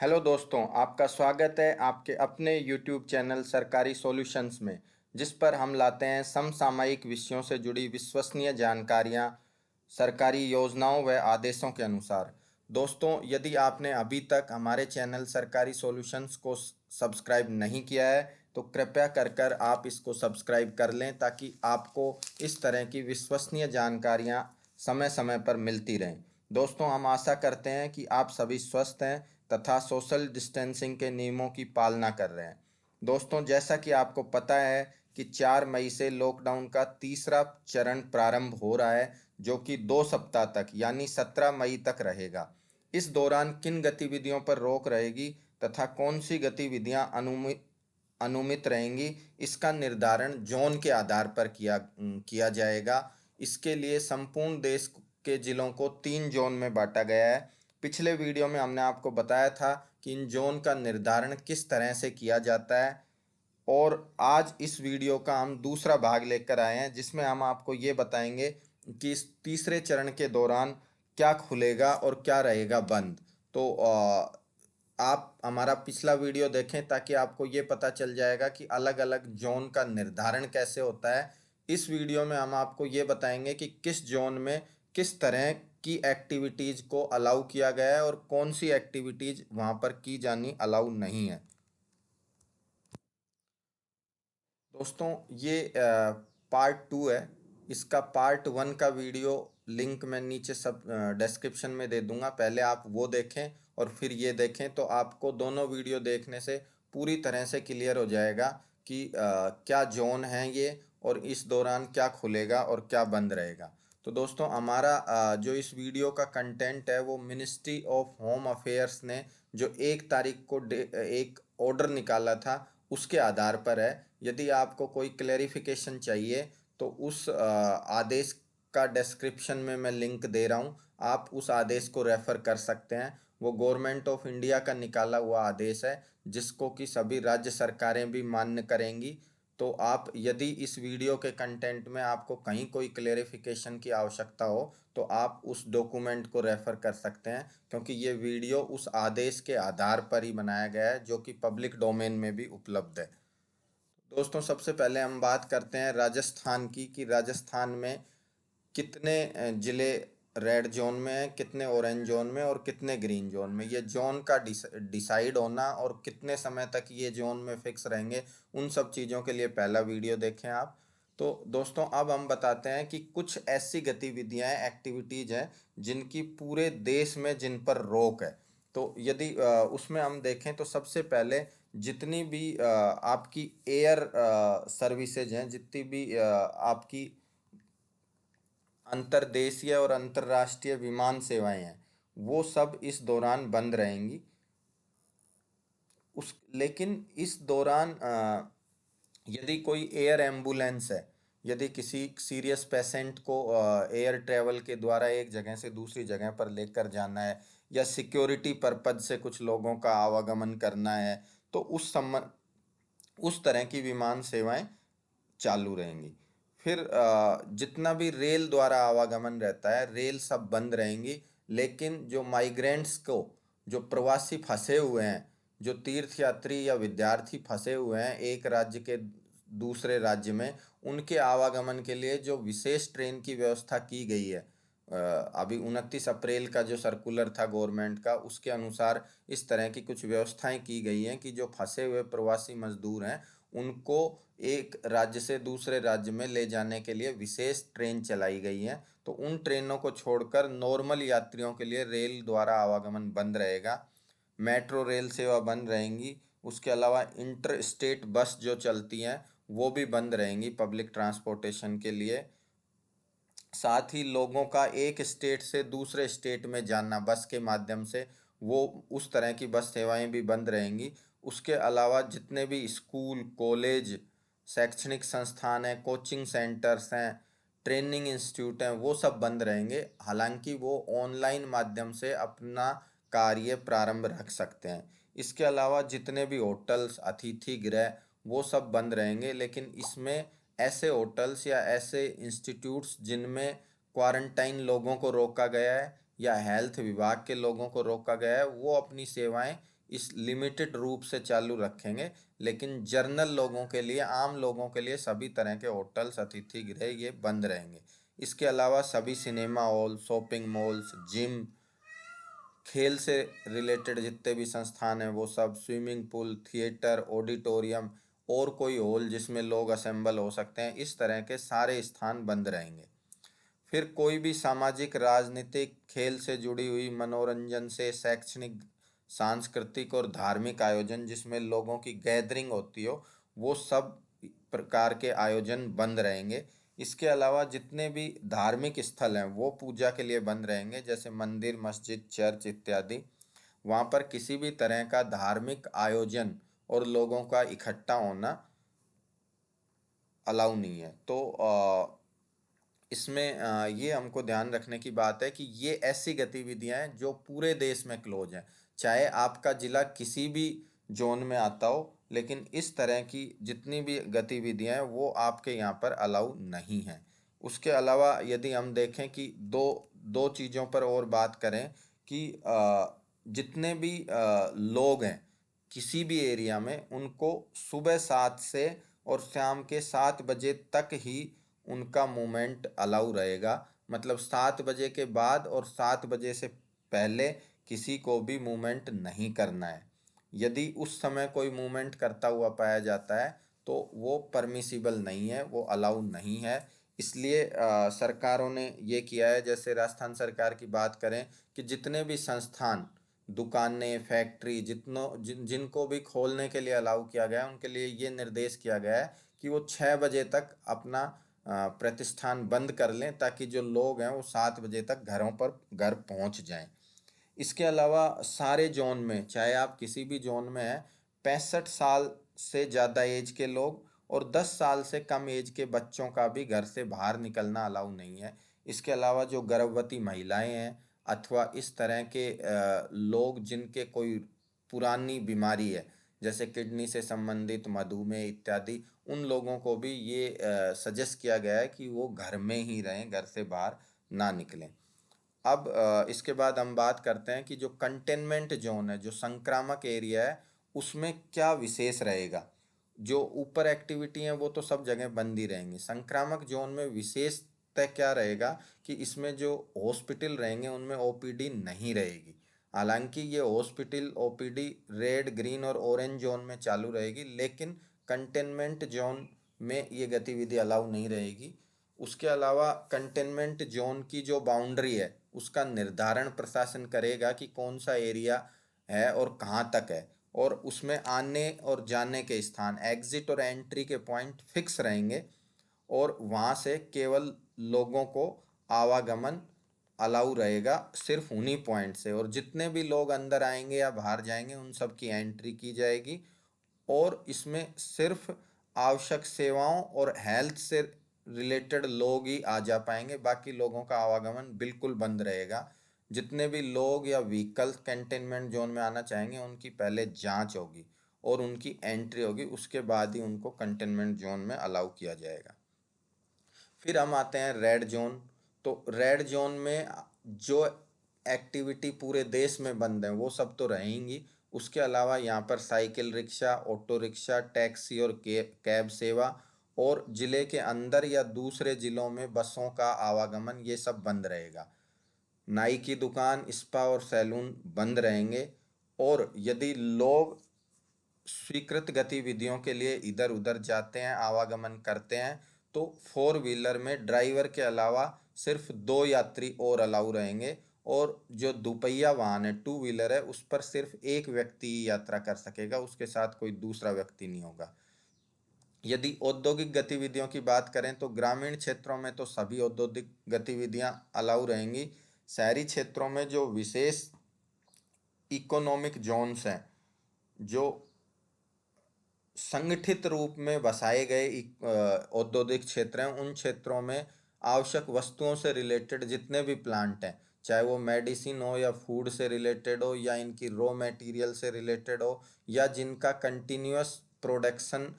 Hello दोस्तों, आपका स्वागत है आपके अपने YouTube चैनल सरकारी सॉल्यूशंस में, जिस पर हम लाते हैं समसामयिक विषयों से जुड़ी विश्वसनीय जानकारियां सरकारी योजनाओं व आदेशों के अनुसार। दोस्तों, यदि आपने अभी तक हमारे चैनल सरकारी सॉल्यूशंस को सब्सक्राइब नहीं किया है, तो कृपया कर आप इसको सब्सक्राइब कर लें ताकि आपको इस तरह की विश्वसनीय जानकारियां समय समय पर मिलती रहें। दोस्तों, हम आशा करते हैं कि आप सभी स्वस्थ हैं तथा सोशल डिस्टेंसिंग के नियमों की पालना कर रहे हैं। दोस्तों, जैसा कि आपको पता है कि 4 मई से लॉकडाउन का तीसरा चरण प्रारंभ हो रहा है, जो कि 2 सप्ताह तक यानी 17 मई तक रहेगा। इस दौरान किन गतिविधियों पर रोक रहेगी तथा कौन सी गतिविधियां अनुमित रहेंगी, इसका निर्धारण जोन के आधार पर किया जाएगा। इसके लिए संपूर्ण देश के जिलों को 3 जोन में बांटा गया है। पिछले वीडियो में हमने आपको बताया था कि इन जोन का निर्धारण किस तरह से किया जाता है, और आज इस वीडियो का हम दूसरा भाग लेकर आए हैं, जिसमें हम आपको ये बताएंगे कि इस तीसरे चरण के दौरान क्या खुलेगा और क्या रहेगा बंद। तो आप हमारा पिछला वीडियो देखें ताकि आपको ये पता चल जाएगा कि अलग अलग जोन का निर्धारण कैसे होता है। इस वीडियो में हम आपको ये बताएंगे कि किस जोन में किस तरह की एक्टिविटीज़ को अलाउ किया गया है और कौन सी एक्टिविटीज़ वहाँ पर की जानी अलाउ नहीं है। दोस्तों, ये पार्ट 2 है। इसका पार्ट 1 का वीडियो लिंक मैं नीचे सब डिस्क्रिप्शन में दे दूंगा। पहले आप वो देखें और फिर ये देखें, तो आपको दोनों वीडियो देखने से पूरी तरह से क्लियर हो जाएगा कि क्या जोन है ये, और इस दौरान क्या खुलेगा और क्या बंद रहेगा। तो दोस्तों, हमारा जो इस वीडियो का कंटेंट है वो मिनिस्ट्री ऑफ होम अफेयर्स ने जो 1 तारीख को एक ऑर्डर निकाला था, उसके आधार पर है। यदि आपको कोई क्लेरिफिकेशन चाहिए तो उस आदेश का डिस्क्रिप्शन में मैं लिंक दे रहा हूँ, आप उस आदेश को रेफ़र कर सकते हैं। वो गवर्नमेंट ऑफ इंडिया का निकाला हुआ आदेश है, जिसको कि सभी राज्य सरकारें भी मान्य करेंगी। तो आप यदि इस वीडियो के कंटेंट में आपको कहीं कोई क्लेरिफिकेशन की आवश्यकता हो, तो आप उस डॉक्यूमेंट को रेफ़र कर सकते हैं, क्योंकि ये वीडियो उस आदेश के आधार पर ही बनाया गया है जो कि पब्लिक डोमेन में भी उपलब्ध है। दोस्तों, सबसे पहले हम बात करते हैं राजस्थान की कि राजस्थान में कितने ज़िले रेड जोन में हैं, कितने ऑरेंज जोन में और कितने ग्रीन जोन में। ये जोन का डिसाइड होना और कितने समय तक ये जोन में फिक्स रहेंगे, उन सब चीज़ों के लिए पहला वीडियो देखें आप। तो दोस्तों, अब हम बताते हैं कि कुछ ऐसी गतिविधियां एक्टिविटीज़ हैं जिनकी पूरे देश में जिन पर रोक है। तो यदि उसमें हम देखें तो सबसे पहले जितनी भी आपकी एयर सर्विसेज हैं, जितनी भी आपकी अंतर्देशीय और अंतर्राष्ट्रीय विमान सेवाएं हैं, वो सब इस दौरान बंद रहेंगी। लेकिन इस दौरान यदि कोई एयर एम्बुलेंस है, यदि किसी सीरियस पेशेंट को एयर ट्रैवल के द्वारा एक जगह से दूसरी जगह पर लेकर जाना है, या सिक्योरिटी पर्पज से कुछ लोगों का आवागमन करना है, तो उस तरह की विमान सेवाएं चालू रहेंगी। फिर जितना भी रेल द्वारा आवागमन रहता है, रेल सब बंद रहेंगी। लेकिन जो माइग्रेंट्स को, जो प्रवासी फंसे हुए हैं, जो तीर्थ यात्री या विद्यार्थी फंसे हुए हैं एक राज्य के दूसरे राज्य में, उनके आवागमन के लिए जो विशेष ट्रेन की व्यवस्था की गई है, अभी 29 अप्रैल का जो सर्कुलर था गवर्नमेंट का, उसके अनुसार इस तरह की कुछ व्यवस्थाएं की गई हैं कि जो फंसे हुए प्रवासी मजदूर हैं, उनको एक राज्य से दूसरे राज्य में ले जाने के लिए विशेष ट्रेन चलाई गई है। तो उन ट्रेनों को छोड़कर नॉर्मल यात्रियों के लिए रेल द्वारा आवागमन बंद रहेगा। मेट्रो रेल सेवा बंद रहेंगी। उसके अलावा इंटर स्टेट बस जो चलती हैं, वो भी बंद रहेंगी पब्लिक ट्रांसपोर्टेशन के लिए। साथ ही लोगों का एक स्टेट से दूसरे स्टेट में जाना बस के माध्यम से, वो उस तरह की बस सेवाएं भी बंद रहेंगी। उसके अलावा जितने भी स्कूल, कॉलेज, शैक्षणिक संस्थान हैं, कोचिंग सेंटर्स हैं, ट्रेनिंग इंस्टीट्यूट हैं, वो सब बंद रहेंगे। हालांकि वो ऑनलाइन माध्यम से अपना कार्य प्रारंभ रख सकते हैं। इसके अलावा जितने भी होटल्स, अतिथि गृह, वो सब बंद रहेंगे। लेकिन इसमें ऐसे होटल्स या ऐसे इंस्टीट्यूट्स जिनमें क्वारंटाइन लोगों को रोका गया है या हेल्थ विभाग के लोगों को रोका गया है, वो अपनी सेवाएं इस लिमिटेड रूप से चालू रखेंगे, लेकिन जर्नल लोगों के लिए, आम लोगों के लिए सभी तरह के होटल्स, अतिथि गृह ये बंद रहेंगे। इसके अलावा सभी cinema hall, shopping malls, gym, खेल से रिलेटेड जितने भी संस्थान हैं वो सब, स्विमिंग पूल, थिएटर, ऑडिटोरियम और कोई हॉल जिसमें लोग असेंबल हो सकते हैं, इस तरह के सारे स्थान बंद रहेंगे। फिर कोई भी सामाजिक, राजनीतिक, खेल से जुड़ी हुई, मनोरंजन से, शैक्षणिक, सांस्कृतिक और धार्मिक आयोजन जिसमें लोगों की गैदरिंग होती हो, वो सब प्रकार के आयोजन बंद रहेंगे। इसके अलावा जितने भी धार्मिक स्थल हैं वो पूजा के लिए बंद रहेंगे, जैसे मंदिर, मस्जिद, चर्च इत्यादि। वहाँ पर किसी भी तरह का धार्मिक आयोजन और लोगों का इकट्ठा होना अलाउ नहीं है। तो इसमें ये हमको ध्यान रखने की बात है कि ये ऐसी गतिविधियां हैं जो पूरे देश में क्लोज हैं, चाहे आपका जिला किसी भी जोन में आता हो, लेकिन इस तरह की जितनी भी गतिविधियां हैं वो आपके यहाँ पर अलाउ नहीं हैं। उसके अलावा यदि हम देखें कि दो दो चीज़ों पर और बात करें कि जितने भी लोग हैं किसी भी एरिया में, उनको सुबह 7 से और शाम के 7 बजे तक ही उनका मूवमेंट अलाउ रहेगा। मतलब 7 बजे के बाद और 7 बजे से पहले किसी को भी मूवमेंट नहीं करना है। यदि उस समय कोई मूवमेंट करता हुआ पाया जाता है तो वो परमिसिबल नहीं है, वो अलाउ नहीं है। इसलिए सरकारों ने ये किया है, जैसे राजस्थान सरकार की बात करें कि जितने भी संस्थान, दुकानें, फैक्ट्री, जिनको भी खोलने के लिए अलाउ किया गया है, उनके लिए ये निर्देश किया गया है कि वो 6 बजे तक अपना प्रतिष्ठान बंद कर लें, ताकि जो लोग हैं वो 7 बजे तक घर पहुंच जाएं। इसके अलावा सारे जोन में, चाहे आप किसी भी जोन में हैं, 65 साल से ज़्यादा एज के लोग और 10 साल से कम एज के बच्चों का भी घर से बाहर निकलना अलाउ नहीं है। इसके अलावा जो गर्भवती महिलाएं हैं अथवा इस तरह के लोग जिनके कोई पुरानी बीमारी है, जैसे किडनी से संबंधित, मधुमेह इत्यादि, उन लोगों को भी ये सजेस्ट किया गया है कि वो घर में ही रहें, घर से बाहर ना निकलें। अब इसके बाद हम बात करते हैं कि जो कंटेनमेंट जोन है, जो संक्रामक एरिया है, उसमें क्या विशेष रहेगा। जो ऊपर एक्टिविटी है वो तो सब जगह बंद ही रहेंगी। संक्रामक जोन में विशेषतः क्या रहेगा कि इसमें जो हॉस्पिटल रहेंगे उनमें ओपीडी नहीं रहेगी। हालांकि ये हॉस्पिटल ओपीडी रेड, ग्रीन और ऑरेंज जोन में चालू रहेगी, लेकिन कंटेनमेंट जोन में ये गतिविधि अलाउ नहीं रहेगी। उसके अलावा कंटेनमेंट जोन की जो बाउंड्री है उसका निर्धारण प्रशासन करेगा कि कौन सा एरिया है और कहाँ तक है, और उसमें आने और जाने के स्थान, एग्जिट और एंट्री के पॉइंट फिक्स रहेंगे, और वहाँ से केवल लोगों को आवागमन अलाउ रहेगा सिर्फ उन्हीं पॉइंट से, और जितने भी लोग अंदर आएंगे या बाहर जाएंगे उन सब की एंट्री की जाएगी। और इसमें सिर्फ आवश्यक सेवाओं और हेल्थ से रिलेटेड लोग ही आ जा पाएंगे, बाकी लोगों का आवागमन बिल्कुल बंद रहेगा। जितने भी लोग या व्हीकल कंटेनमेंट जोन में आना चाहेंगे उनकी पहले जांच होगी और उनकी एंट्री होगी, उसके बाद ही उनको कंटेनमेंट जोन में अलाउ किया जाएगा। फिर हम आते हैं रेड जोन। तो रेड जोन में जो एक्टिविटी पूरे देश में बंद है वो सब तो रहेंगी। उसके अलावा यहाँ पर cycle rickshaw, auto rickshaw, taxi और कैब सेवा, और जिले के अंदर या दूसरे जिलों में बसों का आवागमन, ये सब बंद रहेगा। नाई की दुकान, स्पा और सैलून बंद रहेंगे। और यदि लोग स्वीकृत गतिविधियों के लिए इधर उधर जाते हैं, आवागमन करते हैं, तो 4 व्हीलर में ड्राइवर के अलावा सिर्फ 2 यात्री और अलाउ रहेंगे, और जो दुपहिया वाहन है, 2 व्हीलर है, उस पर सिर्फ एक व्यक्ति ही यात्रा कर सकेगा, उसके साथ कोई दूसरा व्यक्ति नहीं होगा। यदि औद्योगिक गतिविधियों की बात करें तो ग्रामीण क्षेत्रों में तो सभी औद्योगिक गतिविधियां अलाउ रहेंगी। शहरी क्षेत्रों में जो विशेष इकोनॉमिक जोन्स हैं, जो संगठित रूप में बसाए गए औद्योगिक क्षेत्र हैं, उन क्षेत्रों में आवश्यक वस्तुओं से रिलेटेड जितने भी प्लांट हैं, चाहे वो मेडिसिन हो या फूड से रिलेटेड हो या इनकी रॉ मटेरियल से रिलेटेड हो, या जिनका कंटिन्यूअस प्रोडक्शन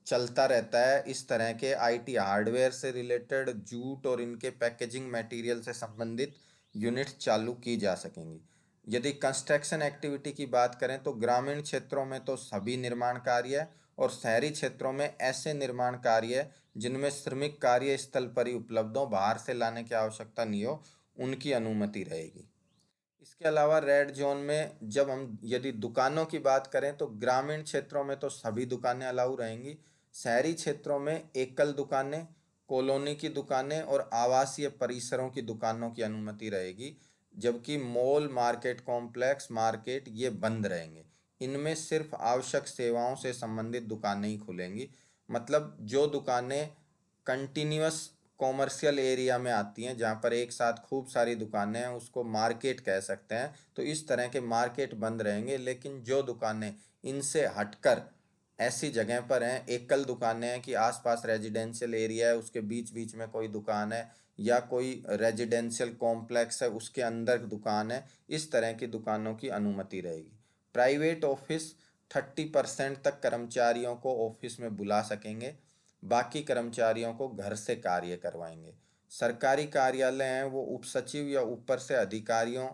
चलता रहता है, इस तरह के आईटी हार्डवेयर से रिलेटेड, जूट और इनके पैकेजिंग मटेरियल से संबंधित यूनिट चालू की जा सकेंगी। यदि कंस्ट्रक्शन एक्टिविटी की बात करें तो ग्रामीण क्षेत्रों में तो सभी निर्माण कार्य और शहरी क्षेत्रों में ऐसे निर्माण कार्य जिनमें श्रमिक कार्यस्थल पर ही उपलब्ध हो, बाहर से लाने की आवश्यकता नहीं हो, उनकी अनुमति रहेगी। इसके अलावा रेड जोन में जब हम यदि दुकानों की बात करें तो ग्रामीण क्षेत्रों में तो सभी दुकानें अलाउ रहेंगी। शहरी क्षेत्रों में एकल दुकानें, कॉलोनी की दुकानें और आवासीय परिसरों की दुकानों की अनुमति रहेगी। जबकि मॉल, मार्केट कॉम्प्लेक्स, मार्केट ये बंद रहेंगे। इनमें सिर्फ आवश्यक सेवाओं से संबंधित दुकानें ही खुलेंगी। मतलब जो दुकानें कंटिन्यूअस कॉमर्शियल एरिया में आती हैं, जहाँ पर एक साथ खूब सारी दुकानें हैं, उसको मार्केट कह सकते हैं। तो इस तरह के मार्केट बंद रहेंगे। लेकिन जो दुकानें इनसे हटकर ऐसी जगह पर हैं, एकल दुकानें हैं कि आसपास रेजिडेंशियल एरिया है, उसके बीच बीच में कोई दुकान है, या कोई रेजिडेंशियल कॉम्प्लेक्स है उसके अंदर दुकान है, इस तरह की दुकानों की अनुमति रहेगी। प्राइवेट ऑफिस 30% तक कर्मचारियों को ऑफिस में बुला सकेंगे, बाकी कर्मचारियों को घर से कार्य करवाएंगे। सरकारी कार्यालय हैं वो उप सचिव या ऊपर से अधिकारियों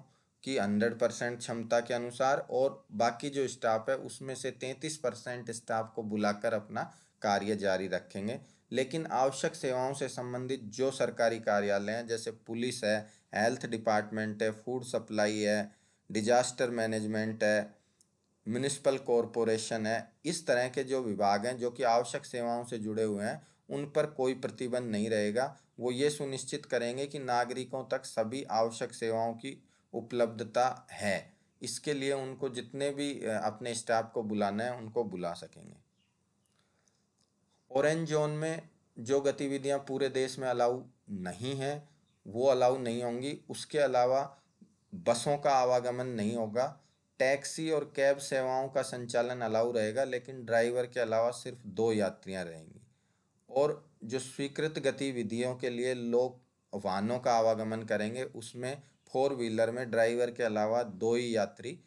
की 100% क्षमता के अनुसार, और बाकी जो स्टाफ है उसमें से 33% स्टाफ को बुलाकर अपना कार्य जारी रखेंगे। लेकिन आवश्यक सेवाओं से संबंधित जो सरकारी कार्यालय हैं, जैसे पुलिस है, हेल्थ डिपार्टमेंट है, फूड सप्लाई है, डिजास्टर मैनेजमेंट है, म्युनिसिपल कॉरपोरेशन है, इस तरह के जो विभाग हैं जो कि आवश्यक सेवाओं से जुड़े हुए हैं, उन पर कोई प्रतिबंध नहीं रहेगा। वो ये सुनिश्चित करेंगे कि नागरिकों तक सभी आवश्यक सेवाओं की उपलब्धता है। इसके लिए उनको जितने भी अपने स्टाफ को बुलाना है उनको बुला सकेंगे। ऑरेंज जोन में जो गतिविधियां पूरे देश में अलाउ नहीं हैं वो अलाउ नहीं होंगी। उसके अलावा बसों का आवागमन नहीं होगा। टैक्सी और कैब सेवाओं का संचालन अलाउ रहेगा, लेकिन ड्राइवर के अलावा सिर्फ 2 यात्रियां रहेंगी। और जो स्वीकृत गतिविधियों के लिए लोग वाहनों का आवागमन करेंगे, उसमें फोर व्हीलर में ड्राइवर के अलावा 2 ही यात्री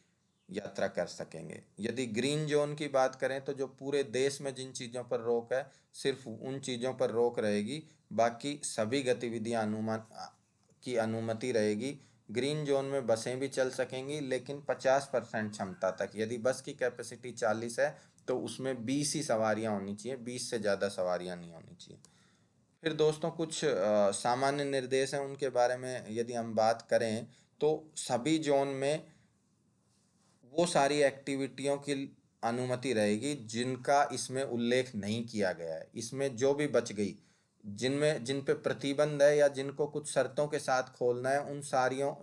यात्रा कर सकेंगे। यदि ग्रीन जोन की बात करें तो जो पूरे देश में जिन चीज़ों पर रोक है, सिर्फ उन चीज़ों पर रोक रहेगी, बाकी सभी गतिविधियां अनुमान की अनुमति रहेगी। ग्रीन जोन में बसें भी चल सकेंगी, लेकिन 50% क्षमता तक। यदि बस की कैपेसिटी 40 है तो उसमें 20 ही सवारियां होनी चाहिए, 20 से ज़्यादा सवारियां नहीं होनी चाहिए। फिर दोस्तों कुछ सामान्य निर्देश हैं, उनके बारे में यदि हम बात करें तो सभी जोन में वो सारी एक्टिविटियों की अनुमति रहेगी जिनका इसमें उल्लेख नहीं किया गया है। इसमें जो भी बच गई, जिन पे प्रतिबंध है या जिनको कुछ शर्तों के साथ खोलना है, उन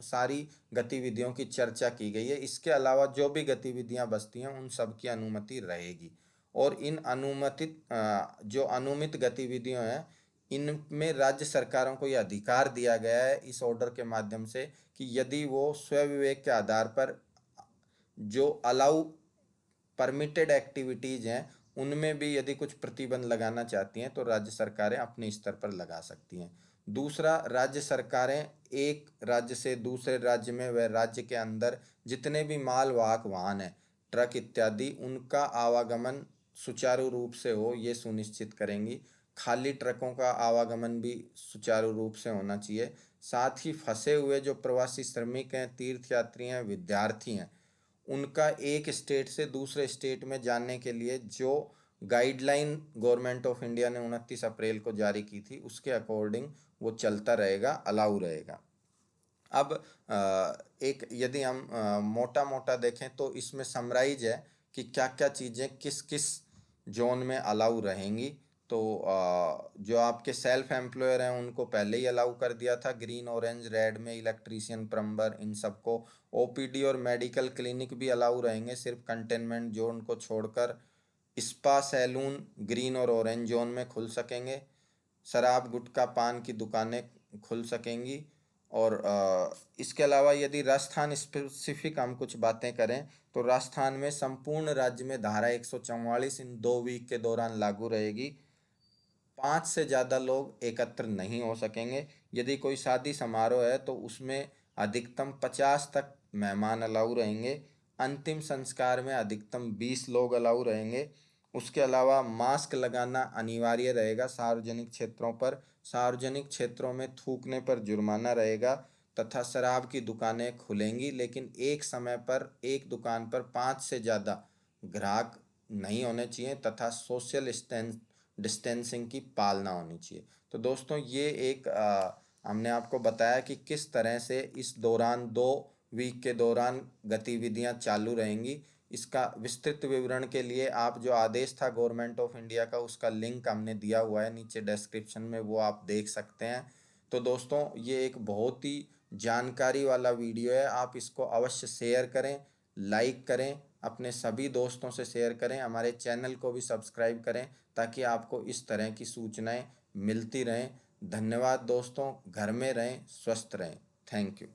सारी गतिविधियों की चर्चा की गई है। इसके अलावा जो भी गतिविधियां बचती हैं उन सब की अनुमति रहेगी। और इन अनुमतित जो अनुमित गतिविधियां हैं, इनमें राज्य सरकारों को यह अधिकार दिया गया है इस ऑर्डर के माध्यम से कि यदि वो स्वविवेक के आधार पर जो अलाउ परमिटेड एक्टिविटीज़ हैं उनमें भी यदि कुछ प्रतिबंध लगाना चाहती हैं तो राज्य सरकारें अपने स्तर पर लगा सकती हैं। दूसरा, राज्य सरकारें एक राज्य से दूसरे राज्य में व राज्य के अंदर जितने भी मालवाहक वाहन हैं, ट्रक इत्यादि, उनका आवागमन सुचारू रूप से हो ये सुनिश्चित करेंगी। खाली ट्रकों का आवागमन भी सुचारू रूप से होना चाहिए। साथ ही फंसे हुए जो प्रवासी श्रमिक हैं, तीर्थयात्री हैं, विद्यार्थी हैं, उनका एक स्टेट से दूसरे स्टेट में जाने के लिए जो गाइडलाइन गवर्नमेंट ऑफ इंडिया ने 29 अप्रैल को जारी की थी, उसके अकॉर्डिंग वो चलता रहेगा, अलाउ रहेगा। अब एक यदि हम मोटा मोटा देखें तो इसमें समराइज है कि क्या क्या चीज़ें किस किस जोन में अलाउ रहेंगी। तो जो आपके सेल्फ एम्प्लॉयर हैं उनको पहले ही अलाउ कर दिया था ग्रीन, ऑरेंज, रेड में। इलेक्ट्रीशियन, प्लम्बर, इन सबको। ओपीडी और मेडिकल क्लिनिक भी अलाउ रहेंगे, सिर्फ कंटेनमेंट जोन को छोड़कर। स्पा, सैलून ग्रीन और ऑरेंज जोन में खुल सकेंगे। शराब, गुटखा, पान की दुकानें खुल सकेंगी। और इसके अलावा यदि राजस्थान स्पेसिफिक हम कुछ बातें करें तो राजस्थान में संपूर्ण राज्य में धारा 144 इन 2 वीक के दौरान लागू रहेगी। 5 से ज़्यादा लोग एकत्र नहीं हो सकेंगे। यदि कोई शादी समारोह है तो उसमें अधिकतम 50 तक मेहमान अलाउ रहेंगे। अंतिम संस्कार में अधिकतम 20 लोग अलाउ रहेंगे। उसके अलावा मास्क लगाना अनिवार्य रहेगा सार्वजनिक क्षेत्रों पर। सार्वजनिक क्षेत्रों में थूकने पर जुर्माना रहेगा तथा शराब की दुकानें खुलेंगी, लेकिन एक समय पर एक दुकान पर 5 से ज़्यादा ग्राहक नहीं होने चाहिए तथा सोशल डिस्टेंसिंग की पालना होनी चाहिए। तो दोस्तों ये एक हमने आपको बताया कि किस तरह से इस दौरान 2 वीक के दौरान गतिविधियां चालू रहेंगी। इसका विस्तृत विवरण के लिए आप जो आदेश था गवर्नमेंट ऑफ इंडिया का, उसका लिंक हमने दिया हुआ है नीचे डिस्क्रिप्शन में, वो आप देख सकते हैं। तो दोस्तों ये एक बहुत ही जानकारी वाला वीडियो है, आप इसको अवश्य शेयर करें, लाइक करें, अपने सभी दोस्तों से शेयर करें, हमारे चैनल को भी सब्सक्राइब करें ताकि आपको इस तरह की सूचनाएं मिलती रहें। धन्यवाद दोस्तों, घर में रहें, स्वस्थ रहें। Thank you.